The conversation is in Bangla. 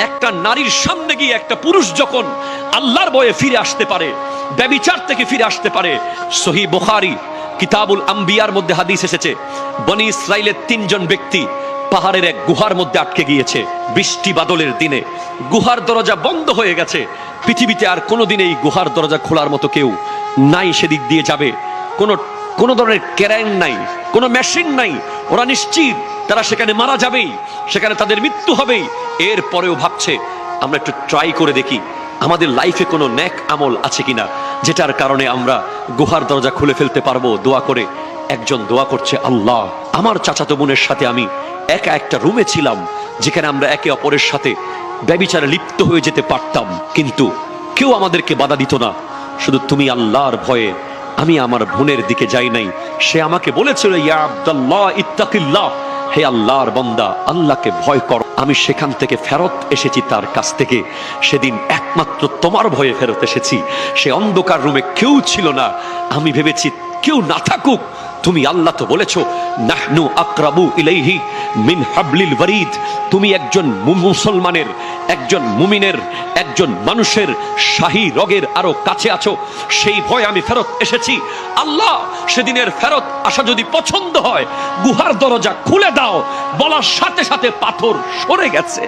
একটা নারীর সামনে গিয়ে একটা পুরুষ যখন আল্লাহর ভয়ে ফিরে আসতে পারে, ব্যভিচার থেকে ফিরে আসতে পারে। সহিহ বুখারী কিতাবুল আম্বিয়ার মধ্যে হাদিস এসেছে, বনি ইসরাইলের 3 জন ব্যক্তি পাহাড়ের এক গুহার মধ্যে আটকে গিয়েছে। বৃষ্টি বাদলের দিনে গুহার দরজা বন্ধ হয়ে গেছে। পৃথিবীতে আর কোনোদিন এই গুহার দরজা খোলার মতো কেউ নাই, সেদিক দিয়ে যাবে। কোনো ধরনের কেরাইন নাই, কোনো মেশিন নাই। ওরা নিশ্চিত তারা সেখানে মারা যাবেই, সেখানে তাদের মৃত্যু হবেই। এরপরেও ভাবছে আমরা একটু ট্রাই করে দেখি আমাদের লাইফে কোনো নেক আমল আছে কিনা, যেটার কারণে আমরা গুহার দরজা খুলে ফেলতে পারবো। দোয়া করে একজন দোয়া করছে, আল্লাহ, আমার চাচাতো বোনের সাথে আমি একা একটা রুমে ছিলাম, যেখানে আমরা একে অপরের সাথে ব্যভিচারে লিপ্ত হয়ে যেতে পারতাম, কিন্তু কেউ আমাদেরকে বাধা দিত না। শুধু তুমি আল্লাহর ভয়ে আমি আমার বোনের দিকে যাই নাই। সে আমাকে বলেছিল, ইয়া আব্দুল্লাহ ইত্তাকিল্লাহ, হে আল্লাহর বান্দা, আল্লাহকে ভয় কর। আমি সেখান থেকে ফেরত এসেছি তার কাছ থেকে। সেদিন একমাত্র তোমার ভয়ে ফেরত এসেছি। সে অন্ধকার রুমে কেউ ছিল না। আমি ভেবেছি কেউ না থাকুক, তুমি আল্লাহ তো বলেছো নাহনু আকরাবু ইলাইহি মিন হাবলিল ওয়ারিদ। তুমি একজন মুসলমানের, একজন মুমিনের, একজন মানুষের শাহী রগের আরো কাছে আছো। সেই ভয়ে আমি ফেরত এসেছি। আল্লাহ, সেদিনের ফেরত আসা যদি পছন্দ হয়, গুহার দরজা খুলে দাও। বলার সাথে সাথে পাথর সরে গেছে।